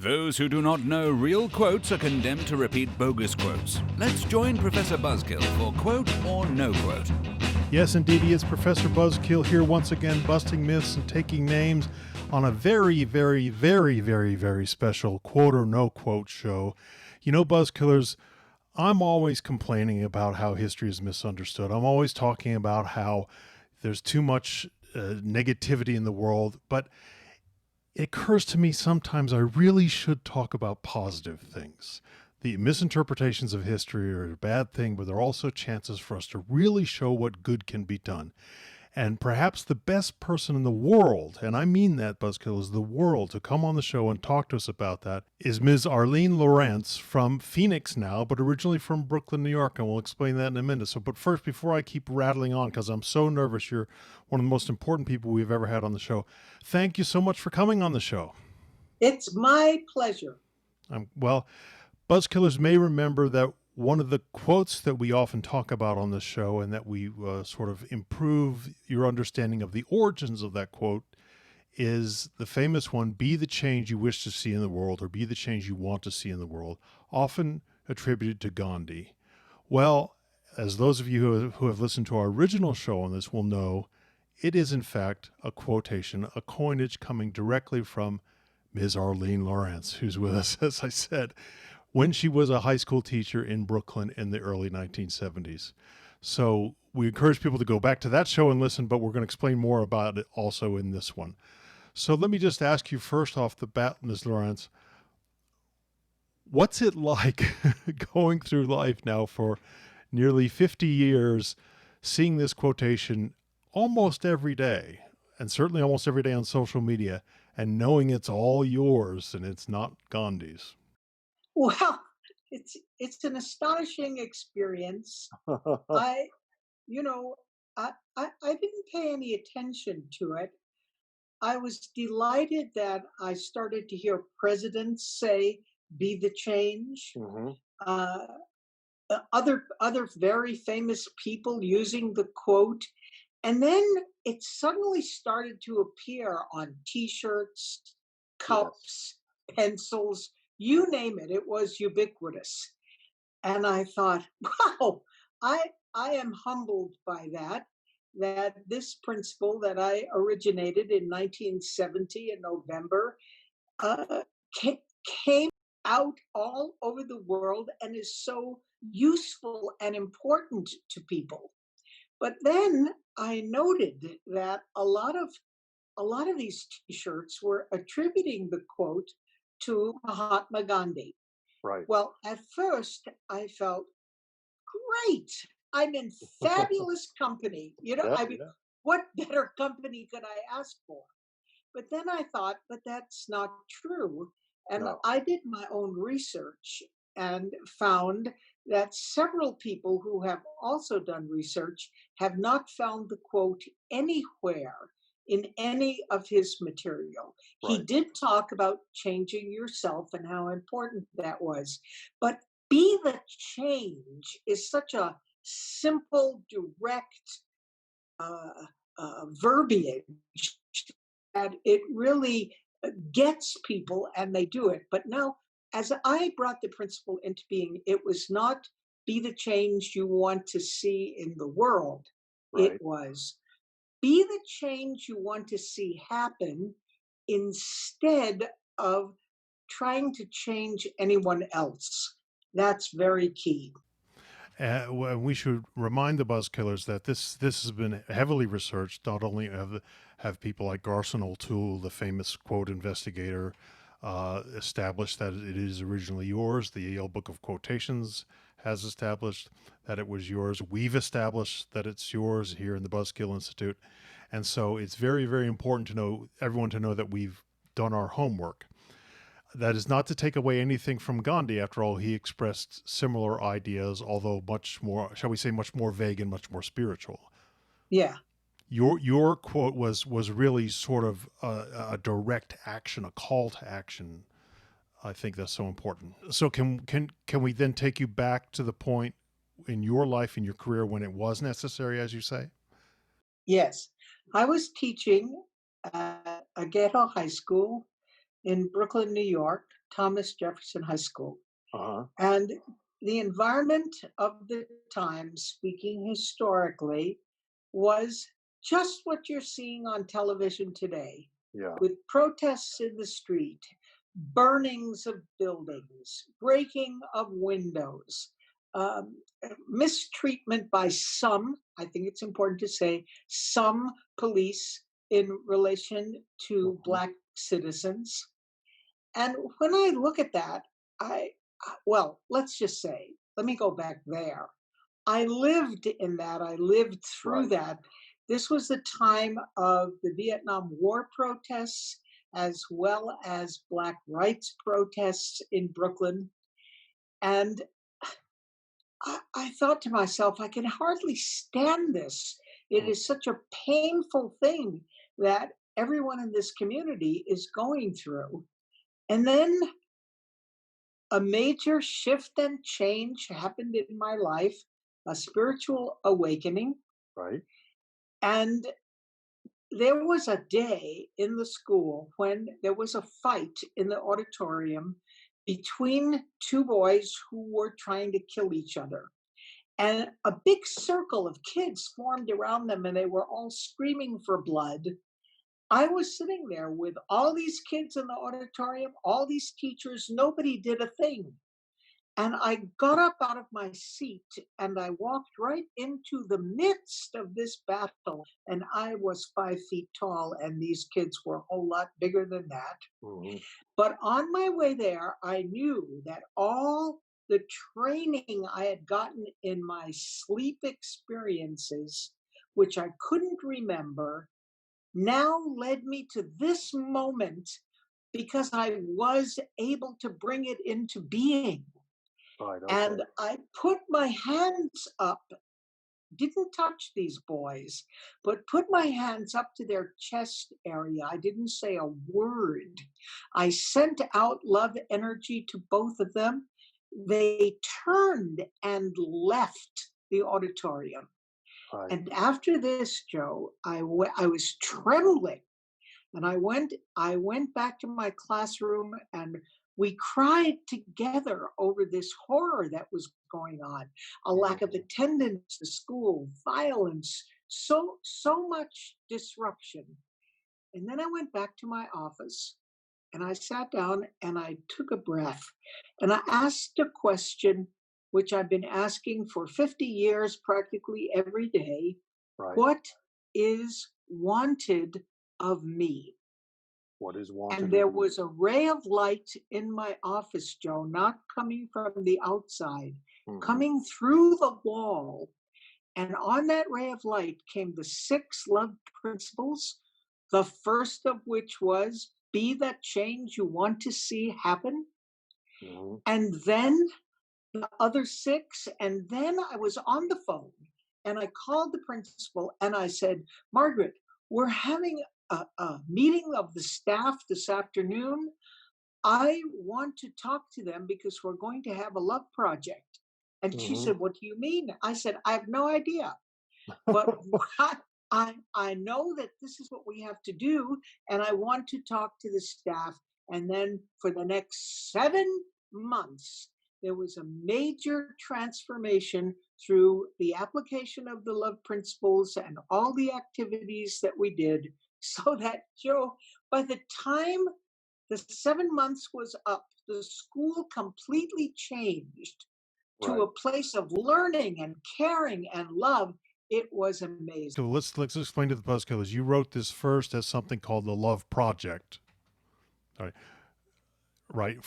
Those who do not know real quotes are condemned to repeat bogus quotes. Let's join Professor Buzzkill for Quote or No Quote. Yes, indeed, he is Professor Buzzkill here once again, busting myths and taking names on a very, very, very, very, very special Quote or No Quote show. You know, Buzzkillers, I'm always complaining about how history is misunderstood. I'm always talking about how there's too much negativity in the world, but it occurs to me sometimes I really should talk about positive things. The misinterpretations of history are a bad thing, but they're also chances for us to really show what good can be done. And perhaps the best person in the world, and I mean that, Buzzkill, is the world, to come on the show and talk to us about that, is Ms. Arleen Lorrance from Phoenix now, but originally from Brooklyn, New York, and we'll explain that in a minute. So, but first, before I keep rattling on, because I'm so nervous, you're one of the most important people we've ever had on the show. Thank you so much for coming on the show. It's my pleasure. Well, Buzzkillers may remember that one of the quotes that we often talk about on the show, and that we sort of improve your understanding of the origins of that quote, is the famous one, "Be the change you wish to see in the world," or "Be the change you want to see in the world," often attributed to Gandhi. Well, as those of you who have listened to our original show on this will know, it is in fact a quotation, a coinage coming directly from Ms. Arleen Lorrance, who's with us, as I said, when she was a high school teacher in Brooklyn in the early 1970s. So we encourage people to go back to that show and listen, but we're going to explain more about it also in this one. So let me just ask you first off the bat, Ms. Lorrance, what's it like going through life now for nearly 50 years, seeing this quotation almost every day, and certainly almost every day on social media, and knowing it's all yours and it's not Gandhi's? Well, it's an astonishing experience. I, you know, I didn't pay any attention to it. I was delighted that I started to hear presidents say, "Be the change." Mm-hmm. Other very famous people using the quote. And then it suddenly started to appear on T-shirts, cups, pencils, you name it. It was ubiquitous. And I thought, wow, I am humbled by that this principle that I originated in 1970 in November came out all over the world and is so useful and important to people. But then I noted that a lot of these T-shirts were attributing the quote to Mahatma Gandhi. Right. Well, at first I felt great. I'm in fabulous company. What better company could I ask for? But then I thought, but that's not true. And I did my own research and found that several people who have also done research have not found the quote anywhere in any of his material. Right. He did talk about changing yourself and how important that was. But "be the change" is such a simple, direct verbiage that it really gets people and they do it. But now, as I brought the principle into being, it was not "be the change you want to see in the world." Right. It was "be the change you want to see happen instead of trying to change anyone else." That's very key. We should remind the Buzzkillers that this has been heavily researched. Not only have people like Garson O'Toole, the famous quote investigator, established that it is originally yours. The Yale Book of Quotations has established that it was yours. We've established that it's yours here in the Buzzkill Institute. And so it's very, very important to everyone to know that we've done our homework. That is not to take away anything from Gandhi. After all, he expressed similar ideas, although much more, shall we say, much more vague and much more spiritual. Yeah. Your quote was really sort of a direct action, a call to action. I think that's so important. So can we then take you back to the point in your life, in your career, when it was necessary, as you say? Yes. I was teaching at a ghetto high school in Brooklyn, New York, Thomas Jefferson High School. Uh-huh. And the environment of the time, speaking historically, was just what you're seeing on television today, Yeah. with protests in the street, burnings of buildings, breaking of windows, um, mistreatment by some, I think it's important to say, some police in relation to Black citizens. And when I look at that, well, let's just say, let me go back there. I lived in that, I lived through Right. that. This was the time of the Vietnam War protests, as well as Black rights protests in Brooklyn. And I thought to myself, I can hardly stand this. It is such a painful thing that everyone in this community is going through. And then a major shift and change happened in my life, a spiritual awakening. Right. And there was a day in the school when there was a fight in the auditorium between two boys who were trying to kill each other. And a big circle of kids formed around them, and they were all screaming for blood. I was sitting there with all these kids in the auditorium, all these teachers, nobody did a thing. And I got up out of my seat and I walked right into the midst of this battle. And I was 5 feet tall, and these kids were a whole lot bigger than that. Mm-hmm. But on my way there, I knew that all the training I had gotten in my sleep experiences, which I couldn't remember, now led me to this moment because I was able to bring it into being. Right. Okay. And I put my hands up, didn't touch these boys, but put my hands up to their chest area. I didn't say a word. I sent out love energy to both of them. They turned and left the auditorium. Right. And after this, Joe, I was trembling. And I went back to my classroom, and we cried together over this horror that was going on, a lack of attendance to school, violence, so much disruption. And then I went back to my office and I sat down and I took a breath and I asked a question which I've been asking for 50 years, practically every day. Right. What is wanted of me? What is wanted? And there was a ray of light in my office, Joe, not coming from the outside, coming through the wall. And on that ray of light came the 6 love principles, the first of which was be that change you want to see happen. And then the other 6. And then I was on the phone and I called the principal and I said, Margaret, we're having a meeting of the staff this afternoon. I want to talk to them because we're going to have a love project. And she said, what do you mean? I said, I have no idea. But I know that this is what we have to do. And I want to talk to the staff. And then for the next 7 months, there was a major transformation through the application of the love principles and all the activities that we did. So that, Joe, by the time the 7 months was up, the school completely changed to a place of learning and caring and love. It was amazing. So let's explain to the Buzzkillers. You wrote this first as something called the Love Project, right,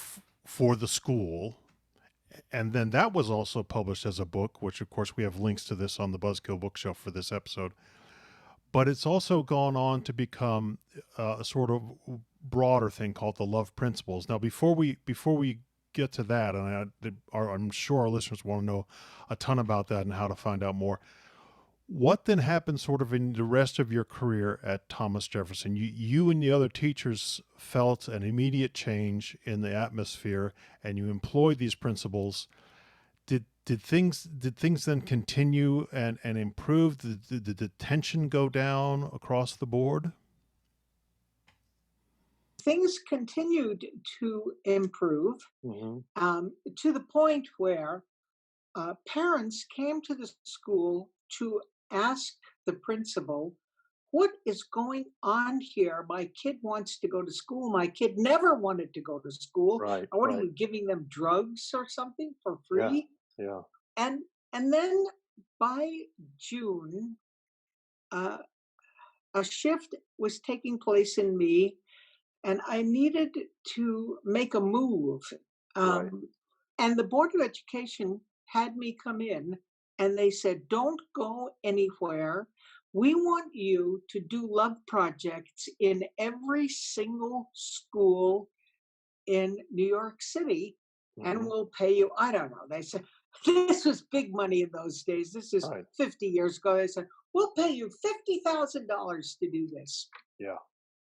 for the school. And then that was also published as a book, which of course we have links to this on the Buzzkill bookshelf for this episode. But it's also gone on to become a sort of broader thing called the Love Principles. Now, before we get to that, and I'm sure our listeners want to know a ton about that and how to find out more. What then happened sort of in the rest of your career at Thomas Jefferson? You and the other teachers felt an immediate change in the atmosphere, and you employed these principles. Did things then continue and improve? Did the tension go down across the board? things continued to improve to the point where parents came to the school to ask the principal, what is going on here? My kid wants to go to school. My kid never wanted to go to school. Right. What are Right. you giving them, drugs or something for Yeah. free? Yeah. And then by June, a shift was taking place in me, and I needed to make a move. Right. And the Board of Education had me come in, and they said, don't go anywhere. We want you to do love projects in every single school in New York City, and we'll pay you. I don't know. They said, this was big money in those days. This is Right. 50 years ago. They said, we'll pay you $50,000 to do this. Yeah.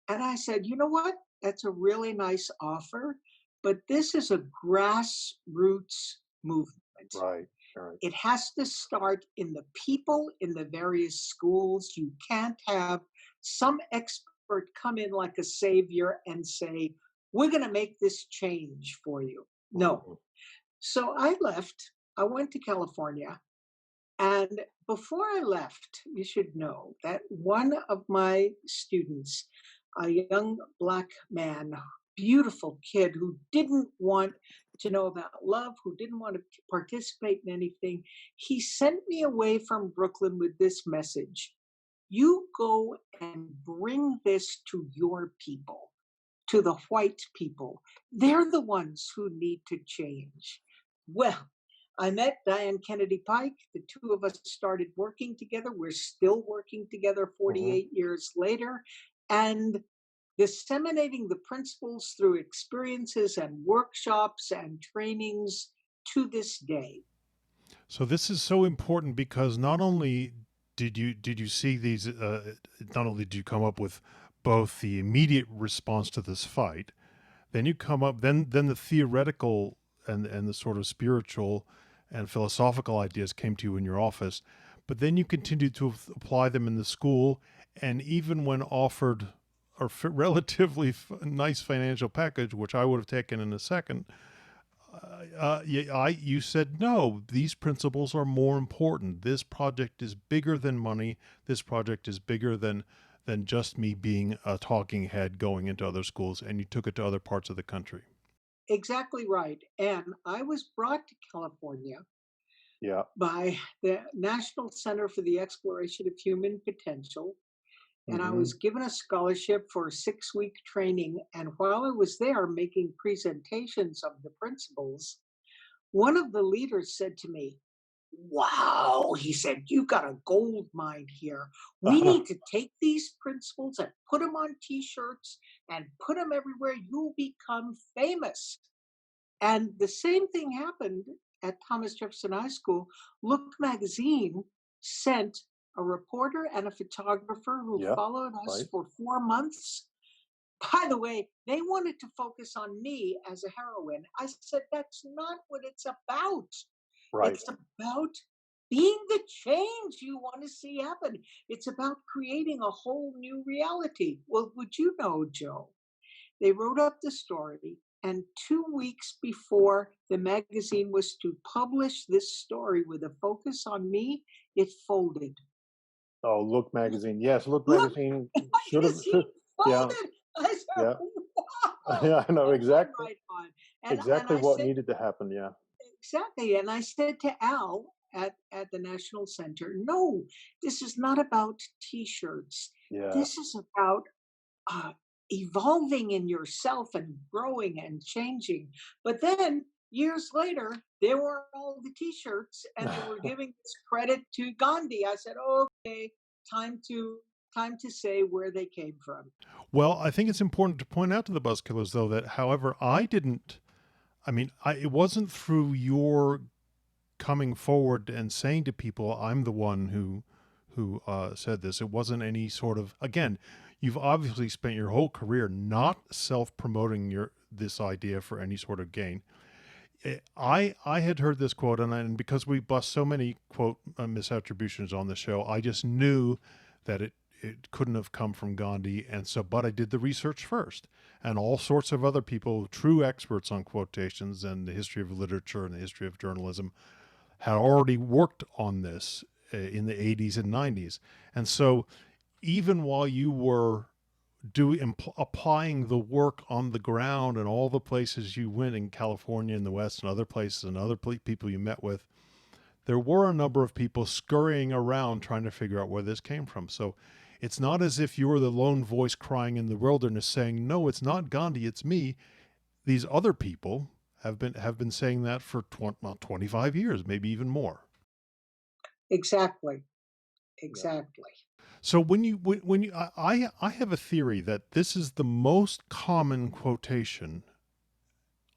And I said, you know what? That's a really nice offer, but this is a grassroots movement. Right. Right. It has to start in the people in the various schools. You can't have some expert come in like a savior and say, we're going to make this change for you. No. So I left. I went to California. And before I left, you should know that one of my students, a young Black man, beautiful kid who didn't want to know about love, who didn't want to participate in anything, he sent me away from Brooklyn with this message. You go and bring this to your people, to the white people. They're the ones who need to change. Well, I met Diane Kennedy Pike. The two of us started working together. We're still working together 48 years later, and disseminating the principles through experiences and workshops and trainings to this day. So this is so important because not only did you see these, not only did you come up with both the immediate response to this fight, then you come up, then the theoretical and the sort of spiritual and philosophical ideas came to you in your office, but then you continued to apply them in the school, and even when offered a relatively nice financial package, which I would have taken in a second, you said, no, these principles are more important. This project is bigger than money. This project is bigger than just me being a talking head going into other schools, and you took it to other parts of the country. Exactly right. And I was brought to California Yeah. by the National Center for the Exploration of Human Potential. And I was given a scholarship for a 6-week training. And while I was there making presentations of the principles, one of the leaders said to me, wow, he said, you got a gold mine here. We need to take these principles and put them on t-shirts and put them everywhere. You'll become famous. And the same thing happened at Thomas Jefferson High School. Look magazine sent a reporter and a photographer who followed us for 4 months. By the way, they wanted to focus on me as a heroine. I said, that's not what it's about. Right. It's about being the change you want to see happen. It's about creating a whole new reality. Well, would you know, Joe, they wrote up the story, and 2 weeks before the magazine was to publish this story with a focus on me, it folded. Oh, Look magazine. Yes, Look magazine should have. Yeah. I said, Yeah. wow. Yeah, I know exactly. Right on. Exactly and what said, needed to happen. Yeah. Exactly. And I said to Al at the National Center, no, this is not about T-shirts. Yeah. This is about evolving in yourself and growing and changing. But then years later, there were all the T-shirts and they were giving this credit to Gandhi. I said, okay, time to say where they came from. Well, I think it's important to point out to the Buzzkillers, though, that however it wasn't through your coming forward and saying to people, I'm the one who said this. It wasn't any sort of, again, you've obviously spent your whole career not self-promoting this idea for any sort of gain. I had heard this quote, and because we bust so many quote misattributions on the show, I just knew that it couldn't have come from Gandhi. And so, but I did the research first, and all sorts of other people, true experts on quotations and the history of literature and the history of journalism, had already worked on this in the 80s and 90s. And so even while you were applying the work on the ground and all the places you went in California and the West and other places and other people you met with, there were a number of people scurrying around trying to figure out where this came from. So it's not as if you were the lone voice crying in the wilderness saying, no, it's not Gandhi, it's me. These other people have been saying that for 25 years, maybe even more. Exactly. So I have a theory that this is the most common quotation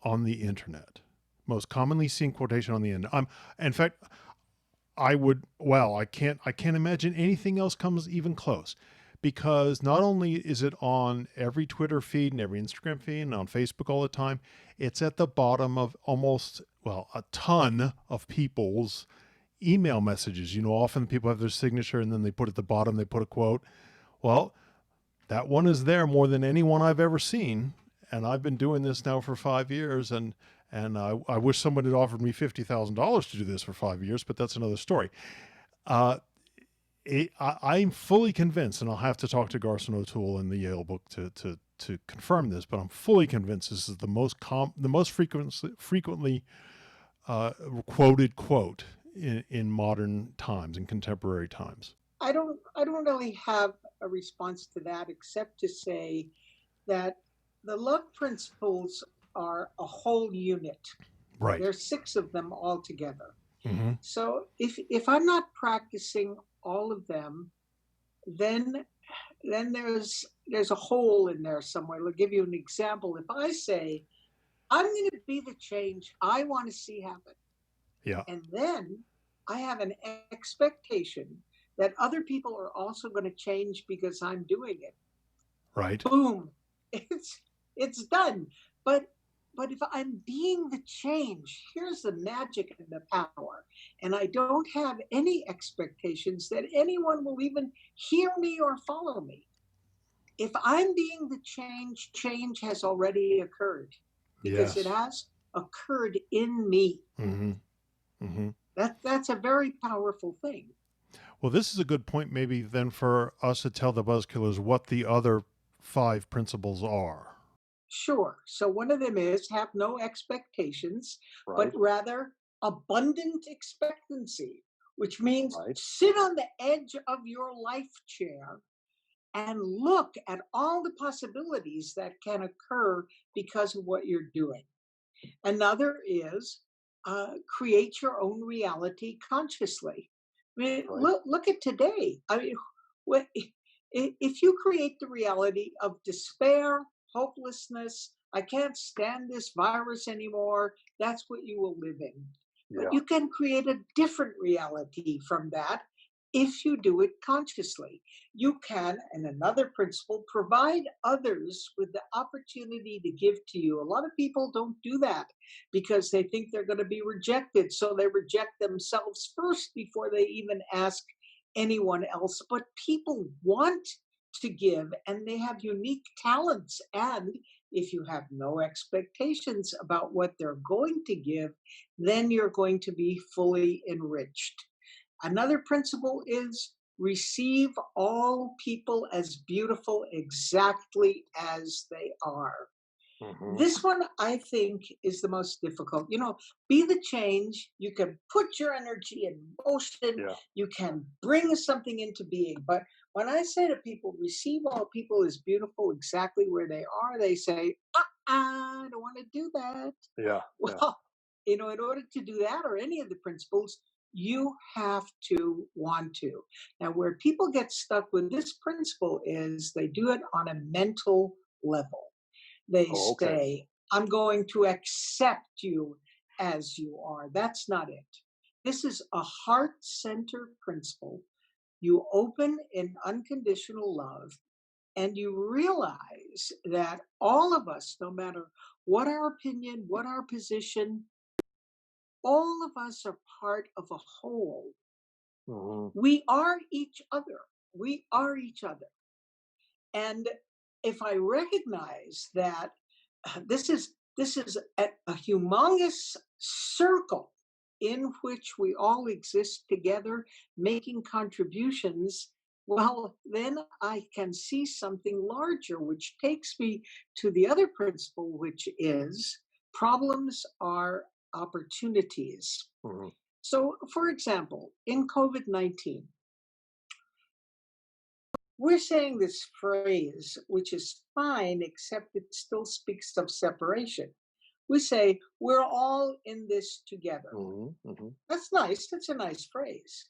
on the internet, most commonly seen quotation on the internet. In fact, I can't imagine anything else comes even close, because not only is it on every Twitter feed and every Instagram feed and on Facebook all the time, it's at the bottom of a ton of people's email messages. Often people have their signature and then they put at the bottom, they put a quote. Well, that one is there more than anyone I've ever seen. And I've been doing this now for 5 years, and I wish someone had offered me $50,000 to do this for 5 years, but that's another story. I'm fully convinced, and I'll have to talk to Garson O'Toole in the Yale book to confirm this, but I'm fully convinced this is the most frequently quoted quote in modern times, in contemporary times. I don't really have a response to that, except to say that the love principles are a whole unit. Right. There's 6 of them all together. Mm-hmm. So if I'm not practicing all of them, then there's a hole in there somewhere. I'll give you an example. If I say, I'm going to be the change I want to see happen. Yeah. And then I have an expectation that other people are also going to change because I'm doing it. Right. Boom. It's done. But if I'm being the change, here's the magic and the power. And I don't have any expectations that anyone will even hear me or follow me. If I'm being the change has already occurred, because Yes. it has occurred in me. Mm-hmm. Mm-hmm. That's a very powerful thing. Well, this is a good point maybe then for us to tell the Buzzkillers what the other 5 principles are. Sure. So one of them is have no expectations, but rather abundant expectancy, which means sit on the edge of your life chair and look at all the possibilities that can occur because of what you're doing. Another is create your own reality consciously. I mean, look at today. I mean, if you create the reality of despair, hopelessness, I can't stand this virus anymore, that's what you will live in. Yeah. But you can create a different reality from that if you do it consciously. You can, and another principle, provide others with the opportunity to give to you. A lot of people don't do that because they think they're going to be rejected. So they reject themselves first before they even ask anyone else. But people want to give, and they have unique talents. And if you have no expectations about what they're going to give, then you're going to be fully enriched. Another principle is receive all people as beautiful exactly as they are. Mm-hmm. This one, I think, is the most difficult. Be the change. You can put your energy in motion. Yeah. You can bring something into being. But when I say to people, receive all people as beautiful exactly where they are, they say, I don't want to do that. Yeah. Well, in order to do that, or any of the principles, you have to want to. Now, where people get stuck with this principle is they do it on a mental level. They say, I'm going to accept you as you are. That's not it. This is a heart-centered principle. You open in unconditional love, and you realize that all of us, no matter what our opinion, what our position, all of us are part of a whole. Mm-hmm. We are each other. we are each other. And if I recognize that this is a humongous circle in which we all exist together, making contributions, well, then I can see something larger, which takes me to the other principle, which is problems are opportunities. Mm-hmm. So, for example, in COVID-19, we're saying this phrase, which is fine, except it still speaks of separation. We say, we're all in this together. Mm-hmm. Mm-hmm. That's nice. That's a nice phrase.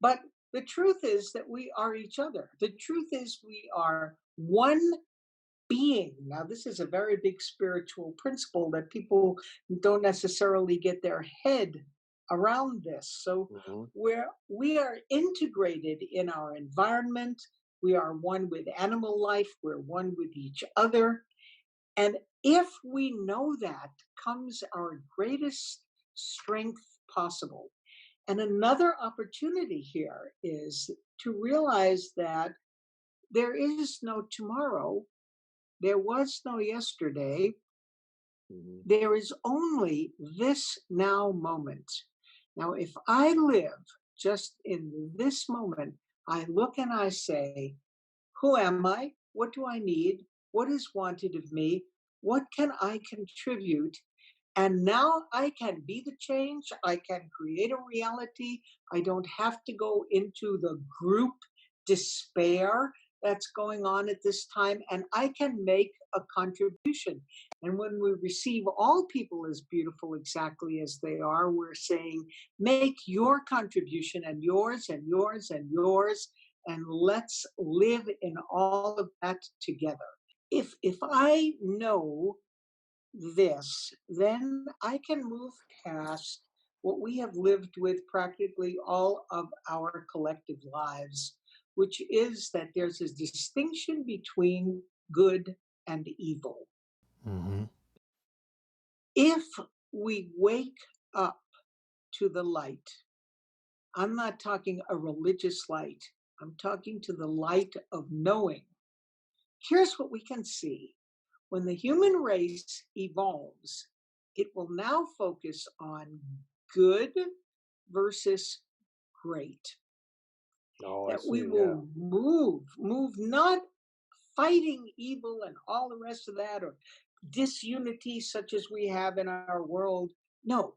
But the truth is that we are each other. The truth is we are one being. Now, this is a very big spiritual principle that people don't necessarily get their head around this. So Mm-hmm. we are integrated in our environment. We are one with animal life. We're one with each other. And if we know that, comes our greatest strength possible. And another opportunity here is to realize that there is no tomorrow. There was no yesterday. Mm-hmm. There is only this now moment. Now, if I live just in this moment, I look and I say, who am I? What do I need? What is wanted of me? What can I contribute? And now I can be the change. I can create a reality. I don't have to go into the group despair that's going on at this time. And I can make a contribution. And when we receive all people as beautiful exactly as they are, we're saying, make your contribution and yours and yours and yours. And let's live in all of that together. If I know this, then I can move past what we have lived with practically all of our collective lives, which is that there's a distinction between good and evil. Mm-hmm. If we wake up to the light, I'm not talking a religious light, I'm talking to the light of knowing. Here's what we can see. When the human race evolves, it will now focus on good versus great. Oh, I That see. we will move, not fighting evil and all the rest of that, or disunity such as we have in our world. No,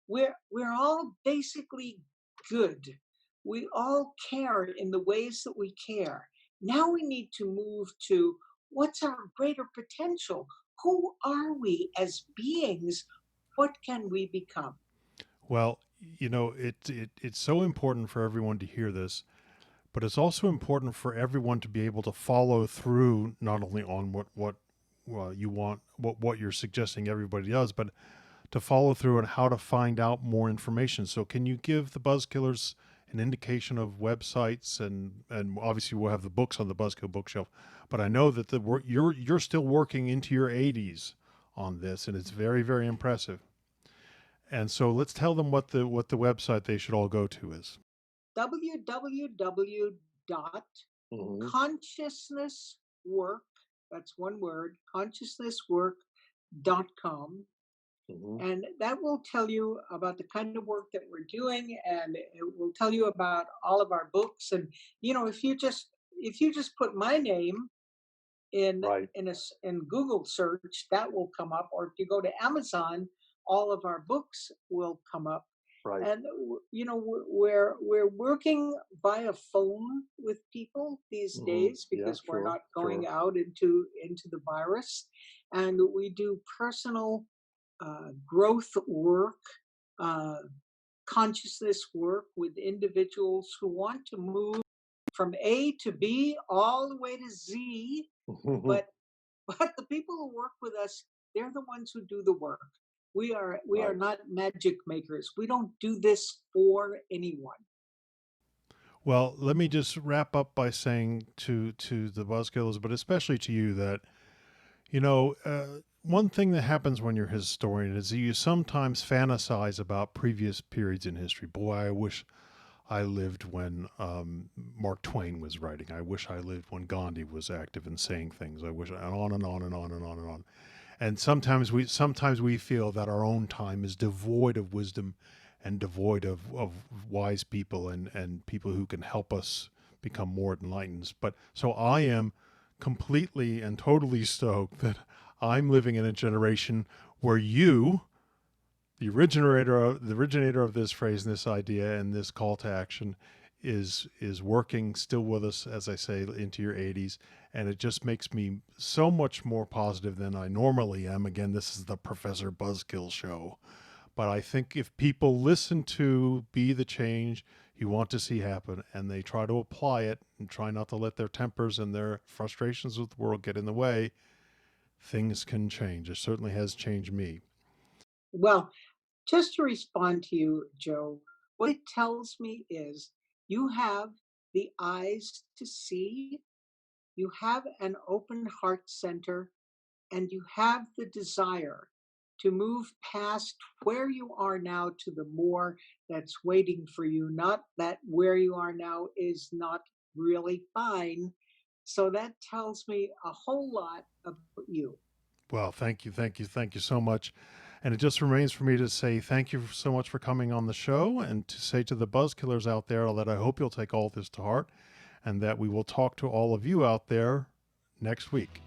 we're all basically good. We all care in the ways that we care. Now we need to move to what's our greater potential? Who are we as beings? What can we become? Well, it's so important for everyone to hear this, but it's also important for everyone to be able to follow through not only on what well, you want, what you're suggesting everybody does, but to follow through on how to find out more information. So can you give the Buzzkillers an indication of websites, and obviously we'll have the books on the Buzzkill bookshelf, but I know that you're still working into your 80s on this, and it's very, very impressive. And so let's tell them what the website they should all go to is. Mm-hmm. www.consciousnesswork, that's one word, consciousnesswork.com. Mm-hmm. And that will tell you about the kind of work that we're doing, and it will tell you about all of our books. And if you just put my name in Right. in Google search, that will come up. Or if you go to Amazon, all of our books will come up. Right. And we're working via phone with people these Mm-hmm. days Yeah, because we're sure, not going sure. out into the virus, and we do personal growth work, uh, consciousness work with individuals who want to move from A to B all the way to Z. But the people who work with us, they're the ones who do the work. We are Right. not magic makers. We don't do this for anyone. Well, let me just wrap up by saying to the Buzzkillers, but especially to you, that one thing that happens when you're a historian is that you sometimes fantasize about previous periods in history. Boy, I lived when Mark Twain was writing. I wish I lived when Gandhi was active and saying things. I wish, and on and on and on and on and on. And sometimes we feel that our own time is devoid of wisdom and devoid of wise people and people who can help us become more enlightened. But so I am completely and totally stoked that I'm living in a generation where you, the originator of this phrase and this idea and this call to action, is working still with us, as I say, into your 80s, and it just makes me so much more positive than I normally am. Again, this is the Professor Buzzkill show, but I think if people listen to Be the Change you want to see happen and they try to apply it and try not to let their tempers and their frustrations with the world get in the way, things can change. It certainly has changed me. Well, just to respond to you, Joe, what it tells me is you have the eyes to see, you have an open heart center, and you have the desire to move past where you are now to the more that's waiting for you, not that where you are now is not really fine. So that tells me a whole lot about you. Well, thank you so much. And it just remains for me to say thank you so much for coming on the show and to say to the Buzzkillers out there that I hope you'll take all this to heart and that we will talk to all of you out there next week.